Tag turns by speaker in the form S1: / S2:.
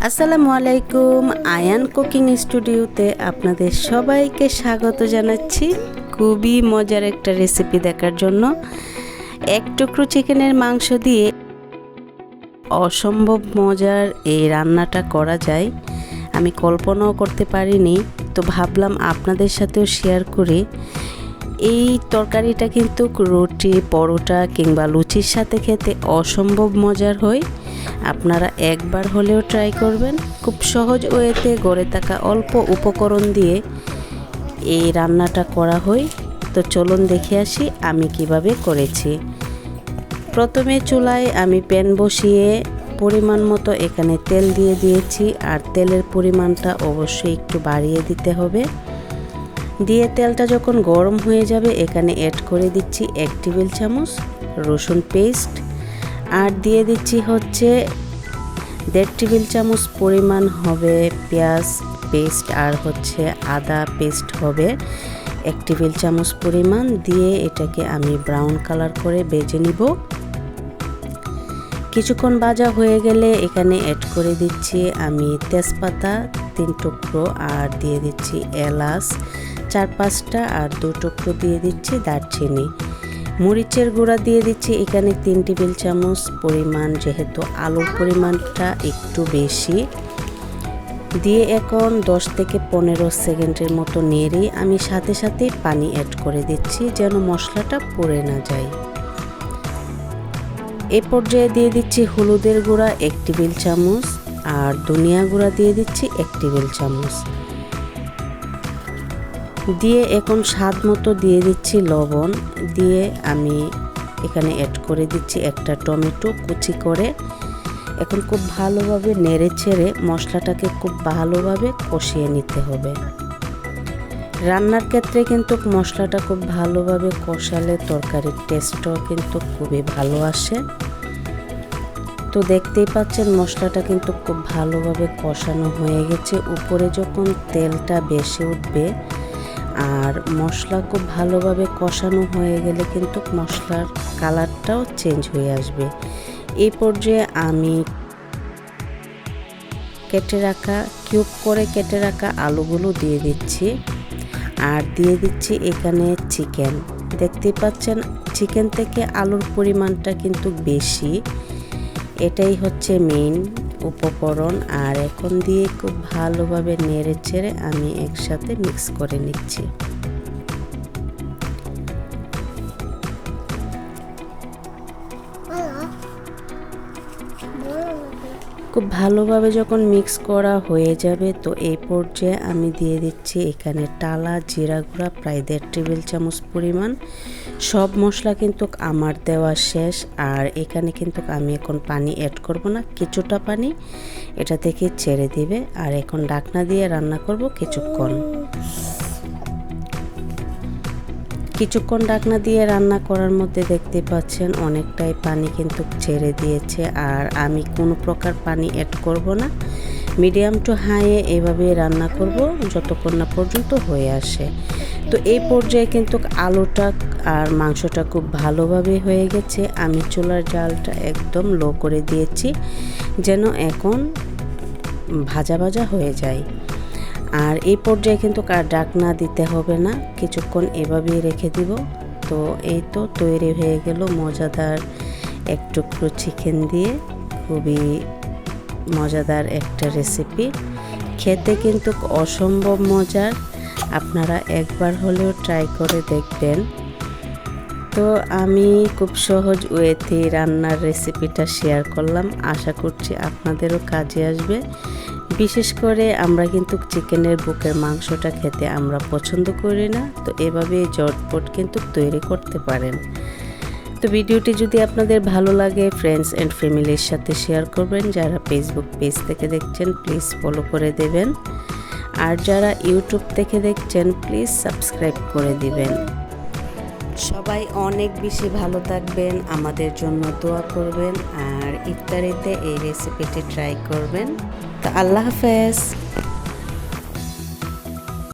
S1: আসসালামু আলাইকুম। আয়ান কুকিং স্টুডিওতে আপনাদের সবাইকে স্বাগত জানাচ্ছি খুবই মজার একটা রেসিপি দেখার জন্য। এক টুকরো চিকেনের মাংস দিয়ে অসম্ভব মজার এই রান্নাটা করা যায়, আমি কল্পনাও করতে পারিনি। তো ভাবলাম আপনাদের সাথেও শেয়ার করি। এই তরকারিটা কিন্তু রুটি, পরোটা কিংবা লুচির সাথে খেতে অসম্ভব মজার হয়। আপনারা একবার হলেও ট্রাই করবেন। খুব সহজ ওয়েতে গড়ে থাকা অল্প উপকরণ দিয়ে এই রান্নাটা করা হয়। তো চলুন দেখে আসি আমি কিভাবে করেছি। প্রথমে চুলায় আমি প্যান বসিয়ে পরিমাণ মতো এখানে তেল দিয়ে দিয়েছি, আর তেলের পরিমাণটা অবশ্যই একটু বাড়িয়ে দিতে হবে। দিয়ে তেলটা যখন গরম হয়ে যাবে এখানে অ্যাড করে দিচ্ছি 1 টেবিল চামচ রসুন পেস্ট, আর দিয়ে দিচ্ছি হচ্ছে 1.5 টেবিল চামচ পরিমাণ হবে পেঁয়াজ পেস্ট, আর হচ্ছে আদা পেস্ট হবে 1 টেবিল চামচ পরিমাণ। দিয়ে এটাকে আমি ব্রাউন কালার করে ভেজে নিব। কিছুক্ষণ ভাজা হয়ে গেলে এখানে অ্যাড করে দিচ্ছি আমি তেজপাতা 3 টুকরো, আর দিয়ে দিচ্ছি এলাচ 4-5টা, আর 2 টুকরো দিয়ে দিচ্ছি দারচিনি। মরিচের গুঁড়া দিয়ে দিচ্ছি এখানে 3 টেবিল চামচ পরিমাণ, যেহেতু আলুর পরিমাণটা একটু বেশি। দিয়ে এখন 10 থেকে 15 সেকেন্ডের মতো নেড়ে আমি সাথে সাথে পানি অ্যাড করে দিচ্ছি যেন মশলাটা পুড়ে না যায়। এই পর্যায়ে দিয়ে দিচ্ছি হলুদের গুঁড়া 1 টেবিল চামচ, আর ধনিয়া গুঁড়া দিয়ে দিচ্ছি 1 টেবিল চামচ। দিয়ে এখন স্বাদ মতো দিয়ে দিচ্ছি লবণ। দিয়ে আমি এখানে অ্যাড করে দিচ্ছি একটা টমেটো কুচি করে। এখন খুব ভালোভাবে নেড়ে ছেড়ে মশলাটাকে খুব ভালোভাবে কষিয়ে নিতে হবে। রান্নার ক্ষেত্রে কিন্তু মশলাটা খুব ভালোভাবে কষালে তরকারির টেস্টও কিন্তু খুবই ভালো আসে। তো দেখতেই পাচ্ছেন মশলাটা কিন্তু খুব ভালোভাবে কষানো হয়ে গেছে। উপরে যখন তেলটা বেশি উঠবে আর মশলা খুব ভালোভাবে কষানো হয়ে গেলে কিন্তু মশলার কালারটাও চেঞ্জ হয়ে আসবে। এই পর্যায়ে আমি কিউব করে কেটে রাখা আলুগুলো দিয়ে দিচ্ছি, আর দিয়ে দিচ্ছি এখানে চিকেন। দেখতেই পাচ্ছেন চিকেন থেকে আলুর পরিমাণটা কিন্তু বেশি, এটাই হচ্ছে মেইন উপকরণ। আর এখন দিয়ে খুব ভালোভাবে নেড়ে চেড়ে আমি একসাথে মিক্স করে নিচ্ছি। খুব ভালোভাবে যখন মিক্স করা হয়ে যাবে তো এই পর্যায়ে আমি দিয়ে দিচ্ছি এখানে টালা জিরা গুঁড়া প্রায় 1.5 টেবিল চামচ পরিমাণ। সব মশলা কিন্তু আমার দেওয়া শেষ, আর এখানে কিন্তু আমি এখন পানি অ্যাড করব না, কিছুটা পানি এটা থেকে ছেড়ে দিবে। আর এখন ঢাকনা দিয়ে রান্না করব কিছুক্ষণ। ঢাকনা দিয়ে রান্না করার মধ্যে দেখতে পাচ্ছেন অনেকটাই পানি কিন্তু ছেড়ে দিয়েছে, আর আমি কোনো প্রকার পানি অ্যাড করব না। মিডিয়াম টু হাইয়ে এভাবে রান্না করব যতক্ষণ না পর্যন্ত হয়ে আসে। তো এই পর্যায়ে কিন্তু আলুটা আর মাংসটা খুব ভালোভাবে হয়ে গেছে। আমি চুলার জালটা একদম লো করে দিয়েছি যেন এখন ভাজা ভাজা হয়ে যায়। আর এই পর্যায়ে কিন্তু ঢাকনা দিতে হবে না, কিছুক্ষণ এভাবেই রেখে দিব। তো এই তো তৈরি হয়ে গেল মজাদার এক টুকরো চিকেন দিয়ে খুবই মজাদার একটা রেসিপি। খেতে কিন্তু অসম্ভব মজার, আপনারা একবার হলেও ট্রাই করে দেখবেন। তো আমি খুব সহজ ওয়েতে রান্নার রেসিপিটা শেয়ার করলাম, আশা করছি আপনাদেরও কাজে আসবে। বিশেষ করে আমরা কিন্তু চিকেনের বুকের মাংসটা খেতে আমরা পছন্দ করি না, তো এভাবে ঝটপট কিন্তু তৈরি করতে পারেন। তো ভিডিওটি যদি আপনাদের ভালো লাগে ফ্রেন্ডস অ্যান্ড ফ্যামিলির সাথে শেয়ার করবেন। যারা ফেসবুক পেজ থেকে দেখছেন প্লিজ ফলো করে দেবেন, আর যারা ইউটিউব থেকে দেখছেন প্লিজ সাবস্ক্রাইব করে দিবেন। সবাই অনেক বেশি ভালো থাকবেন, আমাদের জন্য দোয়া করবেন, আর ইফতারিতে এই রেসিপিটি ট্রাই করবেন। তো আল্লাহ হাফেজ।